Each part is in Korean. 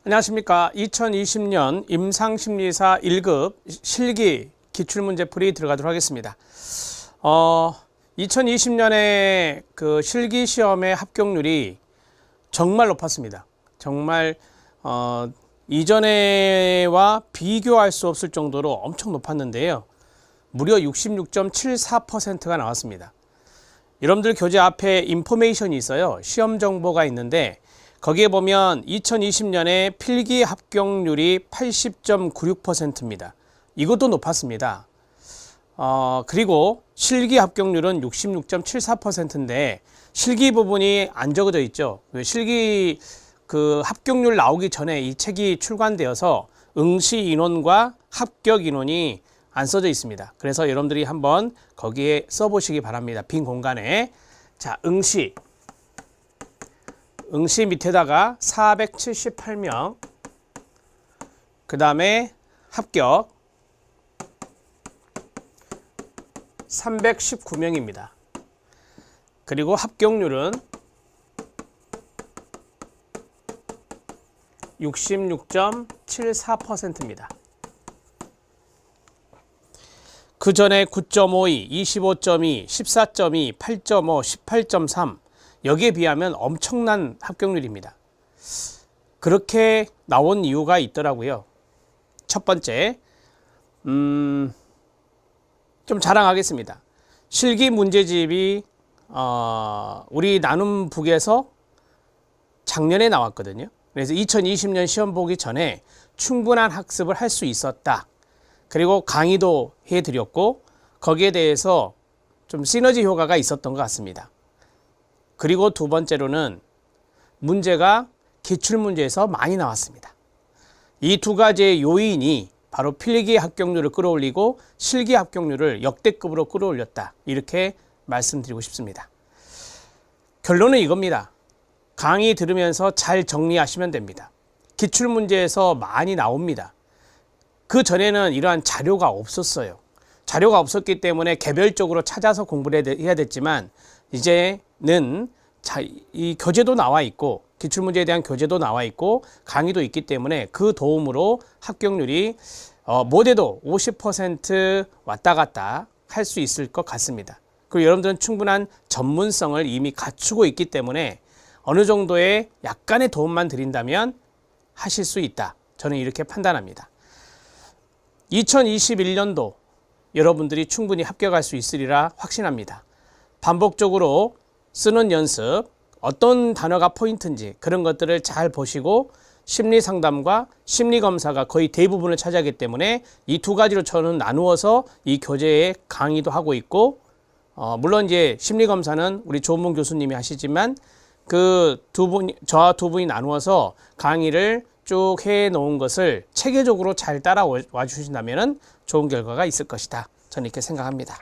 안녕하십니까. 2020년 임상심리사 1급 실기 기출문제풀이 들어가도록 하겠습니다. 2020년에 그 실기 시험의 합격률이 정말 높았습니다. 정말 이전에와 비교할 수 없을 정도로 엄청 높았는데요. 무려 66.74%가 나왔습니다. 여러분들 교재 앞에 인포메이션이 있어요. 시험 정보가 있는데 거기에 보면 2020년에 필기 합격률이 80.96%입니다. 이것도 높았습니다. 그리고 실기 합격률은 66.74%인데 실기 부분이 안 적어져 있죠. 실기 그 합격률 나오기 전에 이 책이 출간되어서 응시 인원과 합격 인원이 안 써져 있습니다. 그래서 여러분들이 한번 거기에 써보시기 바랍니다. 빈 공간에. 자, 응시 밑에다가 478명, 그 다음에 합격 319명입니다. 그리고 합격률은 66.74%입니다. 그 전에 9.52, 25.2, 14.2, 8.5, 18.3 여기에 비하면 엄청난 합격률입니다. 그렇게 나온 이유가 있더라고요. 첫 번째, 좀 자랑하겠습니다. 실기 문제집이 우리 나눔북에서 작년에 나왔거든요. 그래서 2020년 시험 보기 전에 충분한 학습을 할 수 있었다. 그리고 강의도 해드렸고 거기에 대해서 좀 시너지 효과가 있었던 것 같습니다. 그리고 두 번째로는 문제가 기출문제에서 많이 나왔습니다. 이 두 가지의 요인이 바로 필기 합격률을 끌어올리고 실기 합격률을 역대급으로 끌어올렸다. 이렇게 말씀드리고 싶습니다. 결론은 이겁니다. 강의 들으면서 잘 정리하시면 됩니다. 기출문제에서 많이 나옵니다. 그 전에는 이러한 자료가 없었어요. 자료가 없었기 때문에 개별적으로 찾아서 공부를 해야 됐지만 이제는 이 교재도 나와 있고 기출문제에 대한 교재도 나와 있고 강의도 있기 때문에 그 도움으로 합격률이 못해도 50% 왔다 갔다 할 수 있을 것 같습니다. 그리고 여러분들은 충분한 전문성을 이미 갖추고 있기 때문에 어느 정도의 약간의 도움만 드린다면 하실 수 있다. 저는 이렇게 판단합니다. 2021년도 여러분들이 충분히 합격할 수 있으리라 확신합니다. 반복적으로 쓰는 연습, 어떤 단어가 포인트인지 그런 것들을 잘 보시고 심리상담과 심리검사가 거의 대부분을 차지하기 때문에 이 두 가지로 저는 나누어서 이 교재에 강의도 하고 있고 물론 이제 심리검사는 우리 조은문 교수님이 하시지만 그 저와 두 분이 나누어서 강의를 쭉 해놓은 것을 체계적으로 잘 따라와 주신다면 좋은 결과가 있을 것이다. 저는 이렇게 생각합니다.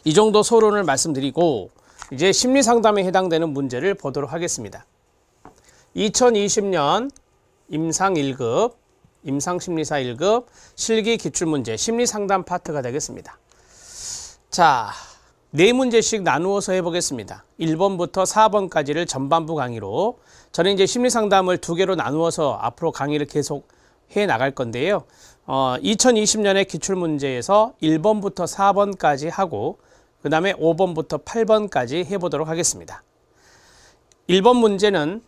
이 정도 서론을 말씀드리고 이제 심리상담에 해당되는 문제를 보도록 하겠습니다. 2020년 임상 1급, 임상심리사 1급 실기 기출문제 심리상담 파트가 되겠습니다. 자, 4문제씩 나누어서 해보겠습니다. 1번부터 4번까지를 전반부 강의로 저는 이제 심리상담을 2개로 나누어서 앞으로 강의를 계속 해 나갈 건데요. 2020년의 기출문제에서 1번부터 4번까지 하고 그 다음에 5번부터 8번까지 해보도록 하겠습니다. 1번 문제는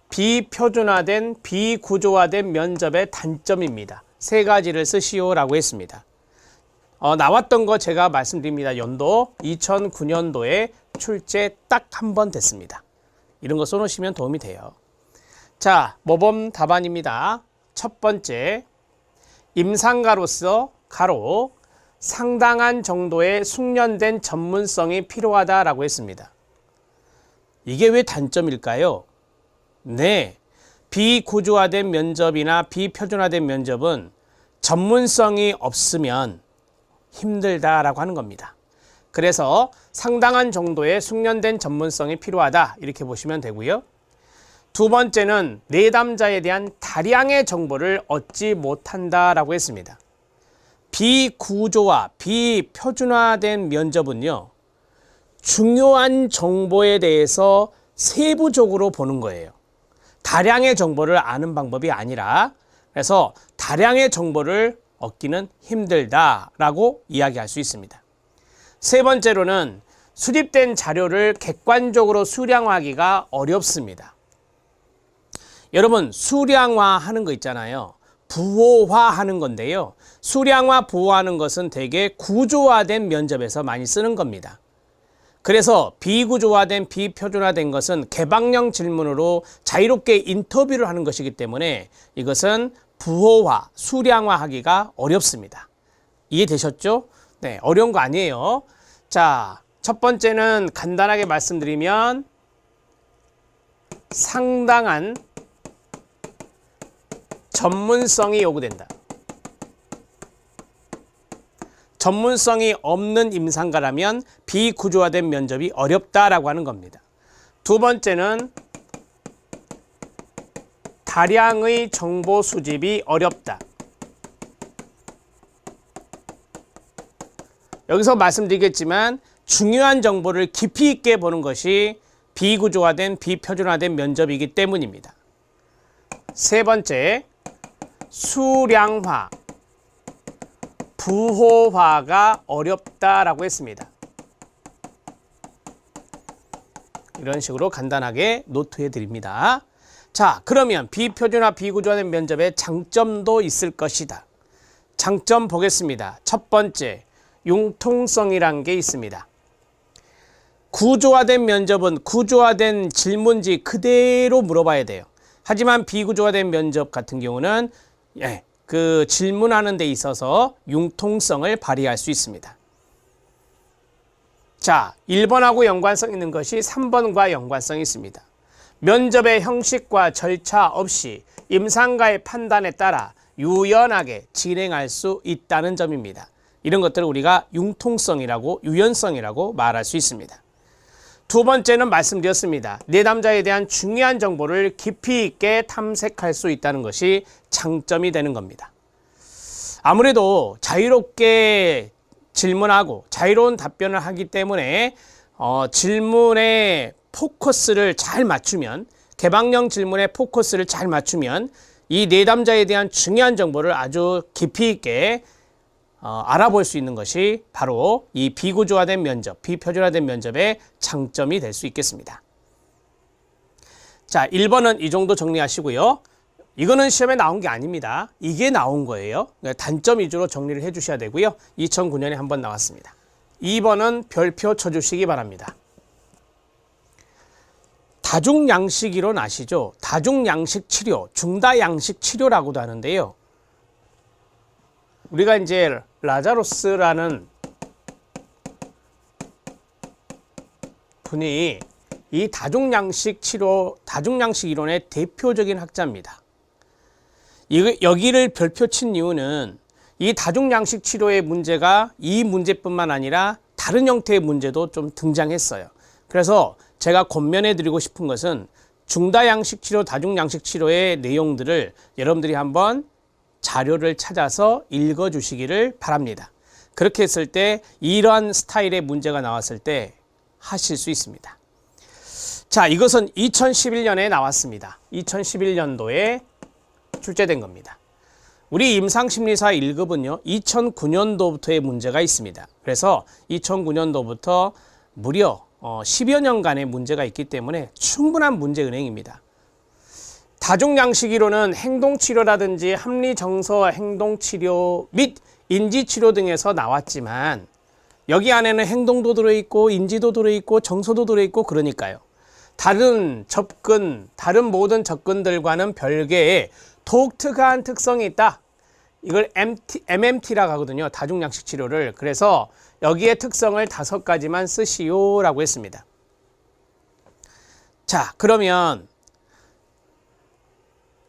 비표준화된 비구조화된 면접의 단점입니다. 3가지를 쓰시오라고 했습니다. 나왔던 거 제가 말씀드립니다. 연도 2009년도에 출제 딱 한 번 됐습니다. 이런 거 써놓으시면 도움이 돼요. 자, 모범 답안입니다. 첫 번째, 임상가로서 가로 상당한 정도의 숙련된 전문성이 필요하다라고 했습니다. 이게 왜 단점일까요? 네, 비구조화된 면접이나 비표준화된 면접은 전문성이 없으면 힘들다라고 하는 겁니다. 그래서 상당한 정도의 숙련된 전문성이 필요하다 이렇게 보시면 되고요. 두 번째는 내담자에 대한 다량의 정보를 얻지 못한다라고 했습니다. 비구조화, 비표준화된 면접은요, 중요한 정보에 대해서 세부적으로 보는 거예요. 다량의 정보를 아는 방법이 아니라, 그래서 다량의 정보를 얻기는 힘들다라고 이야기할 수 있습니다. 세 번째로는 수집된 자료를 객관적으로 수량화하기가 어렵습니다. 여러분, 수량화하는 거 있잖아요. 부호화하는 건데요. 수량화, 부호하는 것은 대개 구조화된 면접에서 많이 쓰는 겁니다. 그래서 비구조화된, 비표준화된 것은 개방형 질문으로 자유롭게 인터뷰를 하는 것이기 때문에 이것은 부호화, 수량화하기가 어렵습니다. 이해되셨죠? 네, 어려운 거 아니에요. 자, 첫 번째는 간단하게 말씀드리면 상당한 전문성이 요구된다. 전문성이 없는 임상가라면 비구조화된 면접이 어렵다라고 하는 겁니다. 두 번째는 다량의 정보 수집이 어렵다. 여기서 말씀드리겠지만 중요한 정보를 깊이 있게 보는 것이 비구조화된, 비표준화된 면접이기 때문입니다. 세 번째, 수량화, 부호화가 어렵다라고 했습니다. 이런 식으로 간단하게 노트해 드립니다. 자, 그러면 비표준화, 비구조화된 면접의 장점도 있을 것이다. 장점 보겠습니다. 첫 번째, 융통성이란 게 있습니다. 구조화된 면접은 구조화된 질문지 그대로 물어봐야 돼요. 하지만 비구조화된 면접 같은 경우는 그 질문하는 데 있어서 융통성을 발휘할 수 있습니다. 자, 1번하고 연관성 있는 것이 3번과 연관성이 있습니다. 면접의 형식과 절차 없이 임상가의 판단에 따라 유연하게 진행할 수 있다는 점입니다. 이런 것들을 우리가 융통성이라고, 유연성이라고 말할 수 있습니다. 두 번째는 말씀드렸습니다. 내담자에 대한 중요한 정보를 깊이 있게 탐색할 수 있다는 것이 장점이 되는 겁니다. 아무래도 자유롭게 질문하고 자유로운 답변을 하기 때문에 질문의 포커스를 잘 맞추면, 개방형 질문의 포커스를 잘 맞추면 이 내담자에 대한 중요한 정보를 아주 깊이 있게 알아볼 수 있는 것이 바로 이 비구조화된 면접, 비표준화된 면접의 장점이 될 수 있겠습니다. 자, 1번은 이 정도 정리하시고요. 이거는 시험에 나온 게 아닙니다. 이게 나온 거예요. 단점 위주로 정리를 해 주셔야 되고요. 2009년에 한번 나왔습니다. 2번은 별표 쳐주시기 바랍니다. 다중양식 이론 아시죠? 다중양식 치료, 중다양식 치료라고도 하는데요. 우리가 이제 라자로스라는 분이 이 다중양식 치료, 다중양식 이론의 대표적인 학자입니다. 여기를 별표 친 이유는 이 다중양식 치료의 문제가 이 문제뿐만 아니라 다른 형태의 문제도 좀 등장했어요. 그래서 제가 권면해 드리고 싶은 것은 중다양식 치료, 다중양식 치료의 내용들을 여러분들이 한번 자료를 찾아서 읽어주시기를 바랍니다. 그렇게 했을 때 이러한 스타일의 문제가 나왔을 때 하실 수 있습니다. 자, 이것은 2011년에 나왔습니다. 2011년도에 출제된 겁니다. 우리 임상심리사 1급은요 2009년도부터의 문제가 있습니다. 그래서 2009년도부터 무려 10여 년간의 문제가 있기 때문에 충분한 문제 은행입니다. 다중양식이론은 행동치료라든지 합리정서 행동치료 및 인지치료 등에서 나왔지만 여기 안에는 행동도 들어있고 인지도 들어있고 정서도 들어있고 그러니까요. 다른 접근, 다른 모든 접근들과는 별개의 독특한 특성이 있다. 이걸 MMT라고 하거든요. 다중양식 치료를. 그래서 여기에 특성을 5가지만 쓰시오라고 했습니다. 자, 그러면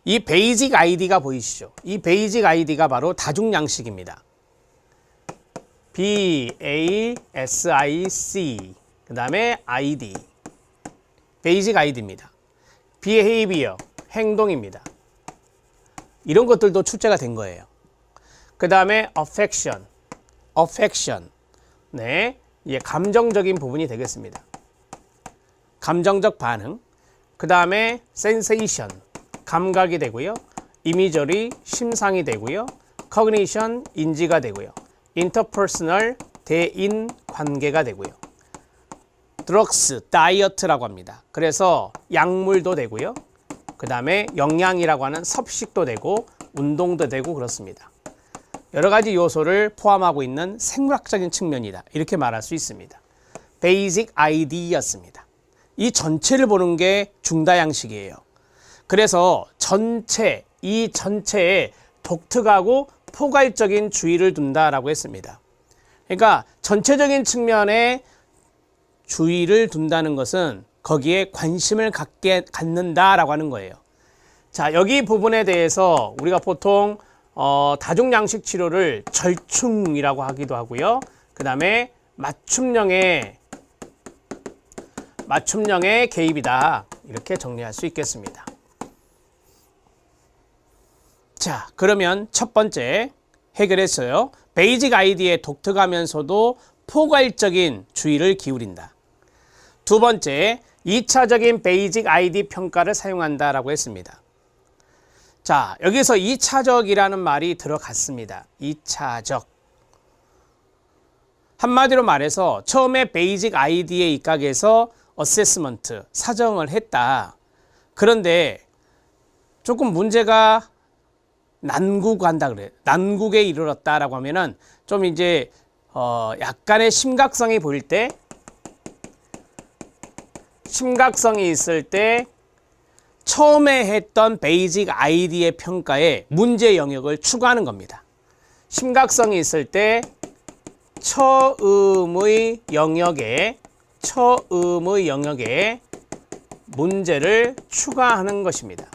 이 베이직 아이디가 보이시죠? 이 베이직 아이디가 바로 다중양식입니다. BASIC 그 다음에 ID 베이직 아이디입니다. Behavior 행동입니다. 이런 것들도 출제가 된 거예요. 그 다음에 affection 네, 감정적인 부분이 되겠습니다. 감정적 반응. 그 다음에 sensation, 감각이 되고요. imagery, 심상이 되고요. cognition, 인지가 되고요. interpersonal, 대인 관계가 되고요. drugs, diet라고 합니다. 그래서 약물도 되고요. 그 다음에 영양이라고 하는 섭식도 되고 운동도 되고 그렇습니다. 여러 가지 요소를 포함하고 있는 생물학적인 측면이다. 이렇게 말할 수 있습니다. 베이직 아이디였습니다. 이 전체를 보는 게 중다양식이에요. 그래서 이 전체에 독특하고 포괄적인 주의를 둔다라고 했습니다. 그러니까 전체적인 측면에 주의를 둔다는 것은 거기에 관심을 갖는다라고 하는 거예요. 자, 여기 부분에 대해서 우리가 보통 다중양식 치료를 절충이라고 하기도 하고요. 그 다음에 맞춤형의 개입이다. 이렇게 정리할 수 있겠습니다. 자, 그러면 첫 번째 해결했어요. 베이직 아이디에 독특하면서도 포괄적인 주의를 기울인다. 두 번째, 2차적인 베이직 아이디 평가를 사용한다라고 했습니다. 자, 여기서 2차적이라는 말이 들어갔습니다. 2차적. 한마디로 말해서 처음에 베이직 아이디에 입각해서 어세스먼트, 사정을 했다. 그런데 조금 문제가 난국한다 그래요. 난국에 이르렀다라고 하면은 좀 이제 약간의 심각성이 보일 때, 심각성이 있을 때 처음에 했던 베이직 아이디의 평가에 문제 영역을 추가하는 겁니다. 심각성이 있을 때 처음의 영역에 문제를 추가하는 것입니다.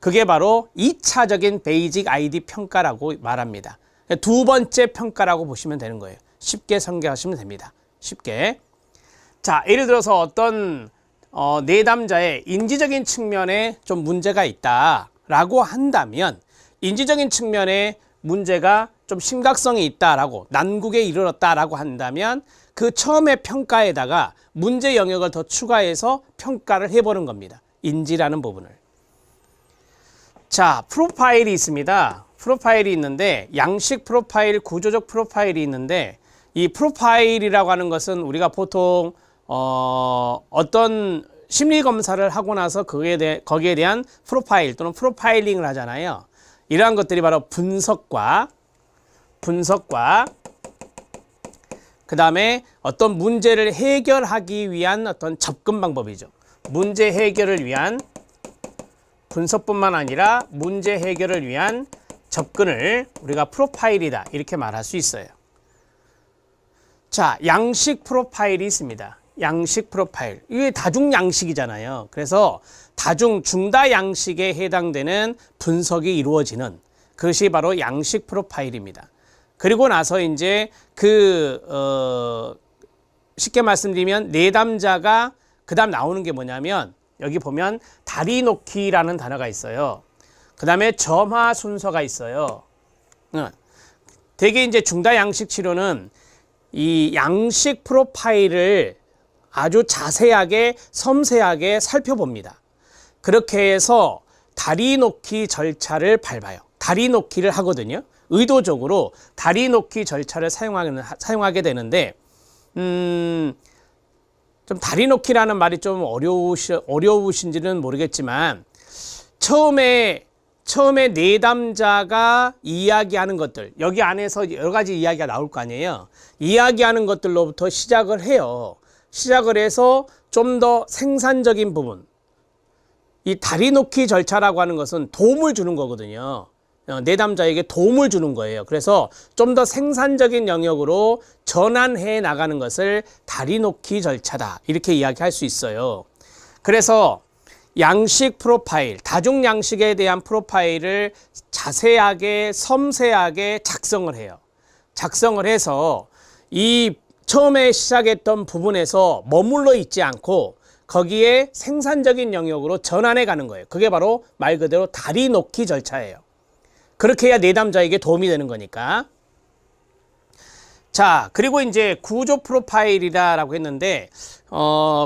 그게 바로 2차적인 베이직 아이디 평가라고 말합니다. 두 번째 평가라고 보시면 되는 거예요. 쉽게 성경하시면 됩니다. 쉽게. 자, 예를 들어서 어떤 내담자의 인지적인 측면에 좀 문제가 있다라고 한다면, 인지적인 측면에 문제가 좀 심각성이 있다라고, 난국에 이르렀다라고 한다면 그 처음에 평가에다가 문제 영역을 더 추가해서 평가를 해보는 겁니다. 인지라는 부분을. 자, 프로파일이 있습니다. 프로파일이 있는데 양식 프로파일, 구조적 프로파일이 있는데, 이 프로파일이라고 하는 것은 우리가 보통 어떤 심리 검사를 하고 나서 거기에 대한 프로파일 또는 프로파일링을 하잖아요. 이러한 것들이 바로 분석과 그 다음에 어떤 문제를 해결하기 위한 어떤 접근 방법이죠. 문제 해결을 위한 분석뿐만 아니라 문제 해결을 위한 접근을 우리가 프로파일이다. 이렇게 말할 수 있어요. 자, 양식 프로파일이 있습니다. 양식 프로파일. 이게 다중 양식이잖아요. 그래서 중다 양식에 해당되는 분석이 이루어지는 그것이 바로 양식 프로파일입니다. 그리고 나서 이제 쉽게 말씀드리면 내담자가 그다음 나오는 게 뭐냐면, 여기 보면 다리 놓기라는 단어가 있어요. 그 다음에 점화 순서가 있어요. 대개 이제 중다 양식 치료는 이 양식 프로파일을 아주 자세하게 섬세하게 살펴봅니다. 그렇게 해서 다리 놓기 절차를 밟아요. 다리 놓기를 하거든요. 의도적으로 다리 놓기 절차를 사용하게 되는데, 좀 다리 놓기라는 말이 좀 어려우신지는 모르겠지만, 처음에 내담자가 이야기하는 것들, 여기 안에서 여러 가지 이야기가 나올 거 아니에요. 이야기하는 것들로부터 시작을 해요. 시작을 해서 좀 더 생산적인 부분, 이 다리 놓기 절차라고 하는 것은 도움을 주는 거거든요. 내담자에게 도움을 주는 거예요. 그래서 좀 더 생산적인 영역으로 전환해 나가는 것을 다리 놓기 절차다. 이렇게 이야기할 수 있어요. 그래서 양식 프로파일, 다중 양식에 대한 프로파일을 자세하게 섬세하게 작성을 해요. 작성을 해서 이 처음에 시작했던 부분에서 머물러 있지 않고 거기에 생산적인 영역으로 전환해 가는 거예요. 그게 바로 말 그대로 다리 놓기 절차예요. 그렇게 해야 내담자에게 도움이 되는 거니까. 자, 그리고 이제 구조 프로파일이라고 했는데,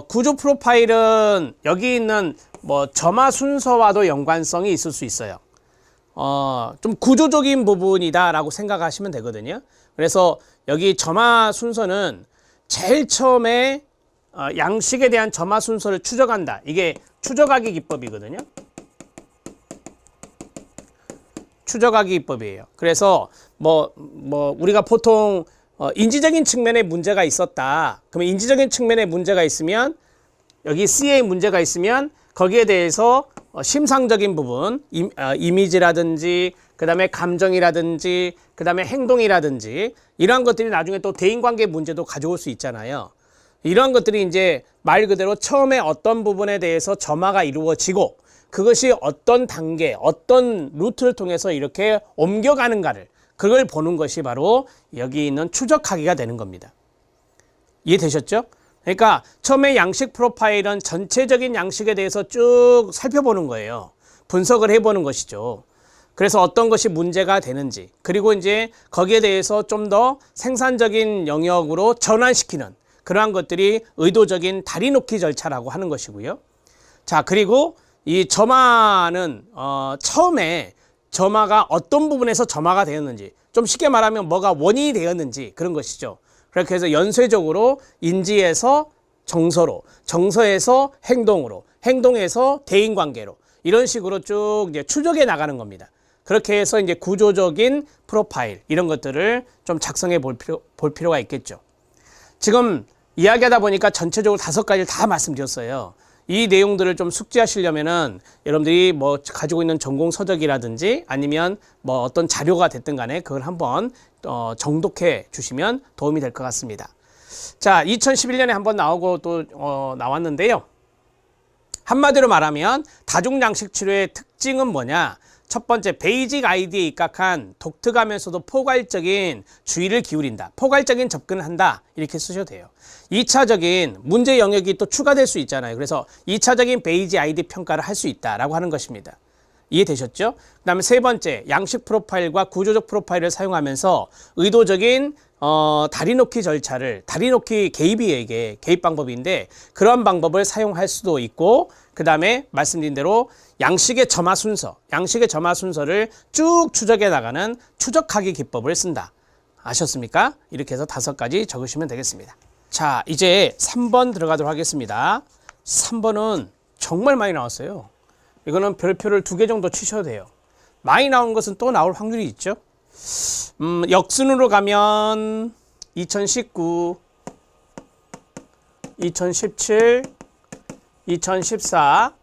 구조 프로파일은 여기 있는 뭐 점화 순서와도 연관성이 있을 수 있어요. 좀 구조적인 부분이다라고 생각하시면 되거든요. 그래서 여기 점화 순서는 제일 처음에 양식에 대한 점화 순서를 추적한다. 이게 추적하기 기법이거든요. 추적하기 기법이에요. 그래서 뭐 우리가 보통 인지적인 측면에 문제가 있었다. 그러면 인지적인 측면에 문제가 있으면 여기 C에 문제가 있으면 거기에 대해서 심상적인 부분, 이미지라든지 그다음에 감정이라든지 그다음에 행동이라든지 이러한 것들이 나중에 또 대인관계 문제도 가져올 수 있잖아요. 이런 것들이 이제 말 그대로 처음에 어떤 부분에 대해서 점화가 이루어지고 그것이 어떤 단계, 어떤 루트를 통해서 이렇게 옮겨가는가를 그걸 보는 것이 바로 여기 있는 추적하기가 되는 겁니다. 이해되셨죠? 그러니까 처음에 양식 프로파일은 전체적인 양식에 대해서 쭉 살펴보는 거예요. 분석을 해보는 것이죠. 그래서 어떤 것이 문제가 되는지 그리고 이제 거기에 대해서 좀 더 생산적인 영역으로 전환시키는 그러한 것들이 의도적인 다리 놓기 절차라고 하는 것이고요. 자, 그리고 이 점화는 처음에 점화가 어떤 부분에서 점화가 되었는지 좀 쉽게 말하면 뭐가 원인이 되었는지 그런 것이죠. 그렇게 해서 연쇄적으로 인지에서 정서로, 정서에서 행동으로, 행동에서 대인관계로 이런 식으로 쭉 이제 추적해 나가는 겁니다. 그렇게 해서 이제 구조적인 프로파일 이런 것들을 좀 작성해 볼 필요가 있겠죠. 지금 이야기하다 보니까 전체적으로 5가지를 다 말씀드렸어요. 이 내용들을 좀 숙지하시려면은 여러분들이 뭐 가지고 있는 전공 서적이라든지 아니면 뭐 어떤 자료가 됐든 간에 그걸 한번 정독해 주시면 도움이 될 것 같습니다. 자, 2011년에 한번 나오고 또 나왔는데요. 한마디로 말하면 다중양식 치료의 특징은 뭐냐? 첫 번째, 베이직 아이디에 입각한 독특하면서도 포괄적인 주의를 기울인다. 포괄적인 접근을 한다. 이렇게 쓰셔도 돼요. 2차적인 문제 영역이 또 추가될 수 있잖아요. 그래서 2차적인 베이직 아이디 평가를 할 수 있다라고 하는 것입니다. 이해되셨죠? 그 다음에 세 번째, 양식 프로파일과 구조적 프로파일을 사용하면서 의도적인 다리 놓기 절차를, 다리 놓기 개입이에요. 개입 방법인데 그런 방법을 사용할 수도 있고 그 다음에 말씀드린 대로 양식의 점화 순서를 쭉 추적해 나가는 추적하기 기법을 쓴다. 아셨습니까? 이렇게 해서 5가지 적으시면 되겠습니다. 자, 이제 3번 들어가도록 하겠습니다. 3번은 정말 많이 나왔어요. 이거는 별표를 2개 정도 치셔도 돼요. 많이 나온 것은 또 나올 확률이 있죠. 역순으로 가면 2019, 2017, 2014,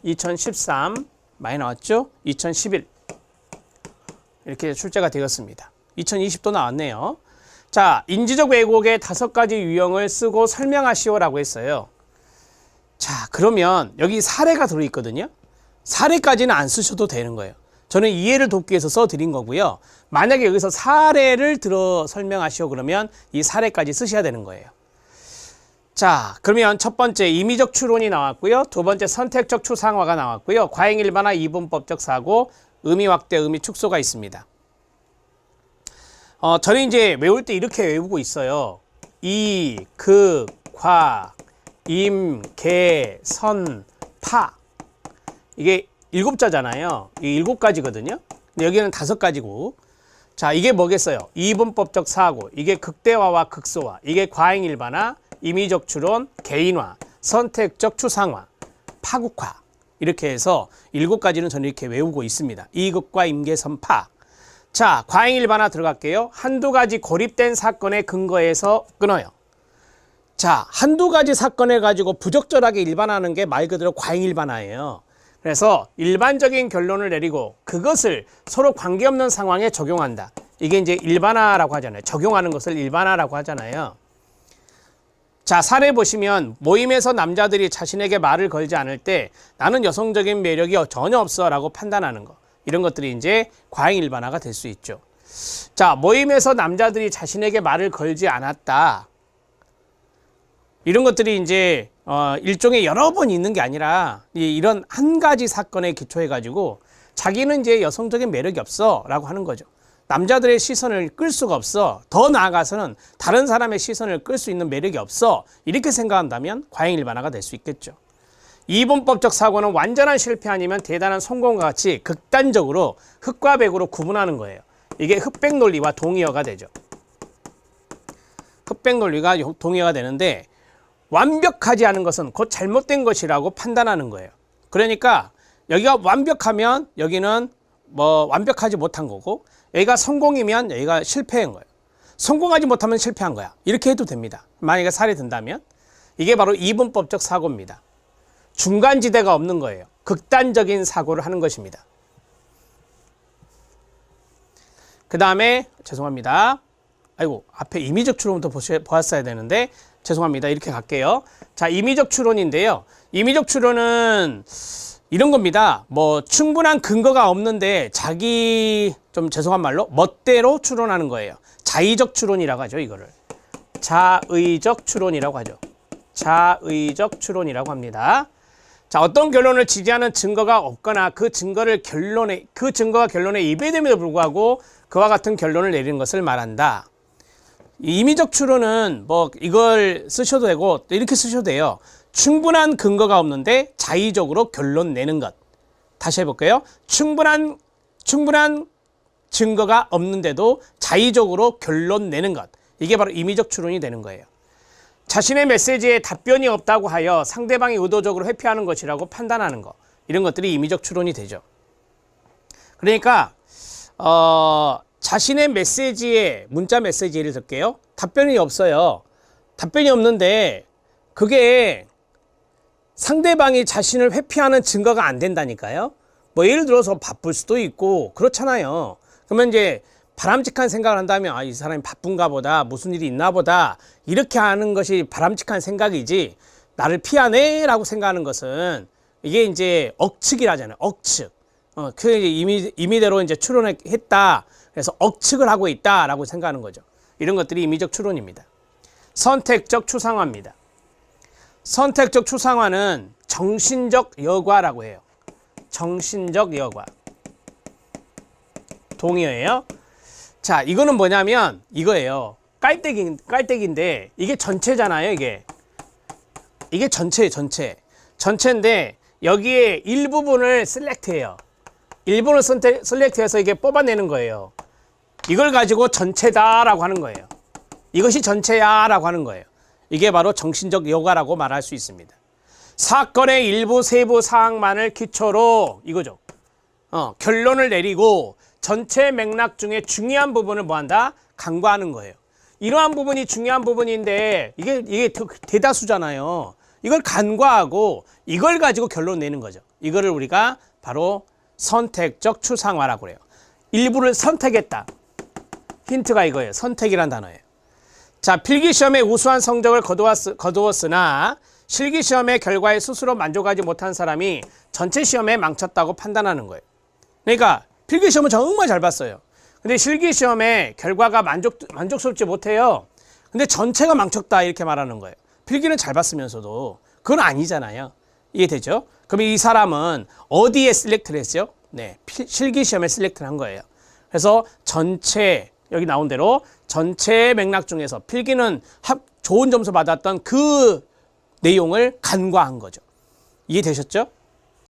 2013 많이 나왔죠? 2011 이렇게 출제가 되었습니다. 2020도 나왔네요. 자, 인지적 왜곡의 5가지 유형을 쓰고 설명하시오라고 했어요. 자, 그러면 여기 사례가 들어있거든요. 사례까지는 안 쓰셔도 되는 거예요. 저는 이해를 돕기 위해서 써드린 거고요. 만약에 여기서 사례를 들어 설명하시오 그러면 이 사례까지 쓰셔야 되는 거예요. 자, 그러면 첫 번째 임의적 추론이 나왔고요. 두 번째 선택적 추상화가 나왔고요. 과잉 일반화, 이분법적 사고, 의미 확대, 의미 축소가 있습니다. 저는 이제 외울 때 이렇게 외우고 있어요. 이, 극, 과, 임, 개, 선, 파. 이게 7자잖아요. 이 7가지거든요. 근데 여기는 5가지고. 자, 이게 뭐겠어요? 이분법적 사고, 이게 극대화와 극소화, 이게 과잉 일반화, 임의적 추론, 개인화, 선택적 추상화, 파국화 이렇게 해서 7가지는 저는 이렇게 외우고 있습니다. 이극과 임계선파. 자, 과잉 일반화 들어갈게요. 한두 가지 고립된 사건의 근거에서 끊어요. 자, 한두 가지 사건을 가지고 부적절하게 일반화하는 게 말 그대로 과잉 일반화예요. 그래서 일반적인 결론을 내리고 그것을 서로 관계없는 상황에 적용한다. 이게 이제 일반화라고 하잖아요. 적용하는 것을 일반화라고 하잖아요. 자, 사례 보시면 모임에서 남자들이 자신에게 말을 걸지 않을 때 나는 여성적인 매력이 전혀 없어 라고 판단하는 거. 이런 것들이 이제 과잉 일반화가 될 수 있죠. 자, 모임에서 남자들이 자신에게 말을 걸지 않았다. 이런 것들이 이제 일종의 여러 번 있는 게 아니라 이런 한 가지 사건에 기초해 가지고 자기는 이제 여성적인 매력이 없어 라고 하는 거죠. 남자들의 시선을 끌 수가 없어. 더 나아가서는 다른 사람의 시선을 끌 수 있는 매력이 없어. 이렇게 생각한다면 과잉일반화가 될 수 있겠죠. 이분법적 사고는 완전한 실패 아니면 대단한 성공과 같이 극단적으로 흑과 백으로 구분하는 거예요. 이게 흑백 논리와 동의어가 되죠. 흑백 논리가 동의어가 되는데 완벽하지 않은 것은 곧 잘못된 것이라고 판단하는 거예요. 그러니까 여기가 완벽하면 여기는 뭐 완벽하지 못한 거고, 여기가 성공이면 여기가 실패한 거예요. 성공하지 못하면 실패한 거야. 이렇게 해도 됩니다. 만약에 살이 든다면. 이게 바로 이분법적 사고입니다. 중간지대가 없는 거예요. 극단적인 사고를 하는 것입니다. 그 다음에 죄송합니다. 아이고, 앞에 임의적 추론부터 보았어야 되는데 죄송합니다. 이렇게 갈게요. 자, 임의적 추론인데요. 임의적 추론은 이런 겁니다. 뭐 충분한 근거가 없는데 자기 좀 죄송한 말로 멋대로 추론하는 거예요. 자의적 추론이라고 하죠. 이거를 자의적 추론이라고 하죠. 자의적 추론이라고 합니다. 자, 어떤 결론을 지지하는 증거가 없거나 그 증거가 결론에 이배됨에도 불구하고 그와 같은 결론을 내리는 것을 말한다. 임의적 추론은 뭐 이걸 쓰셔도 되고 이렇게 쓰셔도 돼요. 충분한 근거가 없는데 자의적으로 결론 내는 것. 다시 해볼게요. 충분한 증거가 없는데도 자의적으로 결론 내는 것. 이게 바로 임의적 추론이 되는 거예요. 자신의 메시지에 답변이 없다고 하여 상대방이 의도적으로 회피하는 것이라고 판단하는 것. 이런 것들이 임의적 추론이 되죠. 그러니까 자신의 메시지에, 문자 메시지 예를 들게요. 답변이 없어요. 답변이 없는데 그게 상대방이 자신을 회피하는 증거가 안 된다니까요. 뭐 예를 들어서 바쁠 수도 있고 그렇잖아요. 그러면 이제 바람직한 생각을 한다면 아, 이 사람이 바쁜가 보다, 무슨 일이 있나 보다, 이렇게 하는 것이 바람직한 생각이지, 나를 피하네 라고 생각하는 것은 이게 이제 억측이라잖아요. 억측. 그 임의대로 이제 추론했다. 그래서 억측을 하고 있다 라고 생각하는 거죠. 이런 것들이 임의적 추론입니다. 선택적 추상화입니다. 선택적 추상화는 정신적 여과라고 해요. 정신적 여과. 동의어예요. 자, 이거는 뭐냐면 이거예요. 깔때기인데 이게 전체잖아요. 이게 전체예요. 전체인데 여기에 일부분을 셀렉트해요. 일부분을 셀렉트해서 이게 뽑아내는 거예요. 이걸 가지고 전체다라고 하는 거예요. 이것이 전체야라고 하는 거예요. 이게 바로 정신적 여과라고 말할 수 있습니다. 사건의 일부 세부 사항만을 기초로 이거죠. 결론을 내리고 전체 맥락 중에 중요한 부분을 뭐한다? 간과하는 거예요. 이러한 부분이 중요한 부분인데 이게 대다수잖아요. 이걸 간과하고 이걸 가지고 결론 내는 거죠. 이거를 우리가 바로 선택적 추상화라고 그래요. 일부를 선택했다. 힌트가 이거예요. 선택이란 단어예요. 자, 필기시험에 우수한 성적을 거두었으나 실기시험의 결과에 스스로 만족하지 못한 사람이 전체 시험에 망쳤다고 판단하는 거예요. 그러니까 필기시험은 정말 잘 봤어요. 근데 실기시험의 결과가 만족스럽지 못해요. 근데 전체가 망쳤다 이렇게 말하는 거예요. 필기는 잘 봤으면서도 그건 아니잖아요. 이해되죠? 그럼 이 사람은 어디에 셀렉트를 했어요? 네, 실기시험에 셀렉트를 한 거예요. 그래서 전체, 여기 나온 대로 전체 맥락 중에서 필기는 좋은 점수 받았던 그 내용을 간과한 거죠. 이해되셨죠?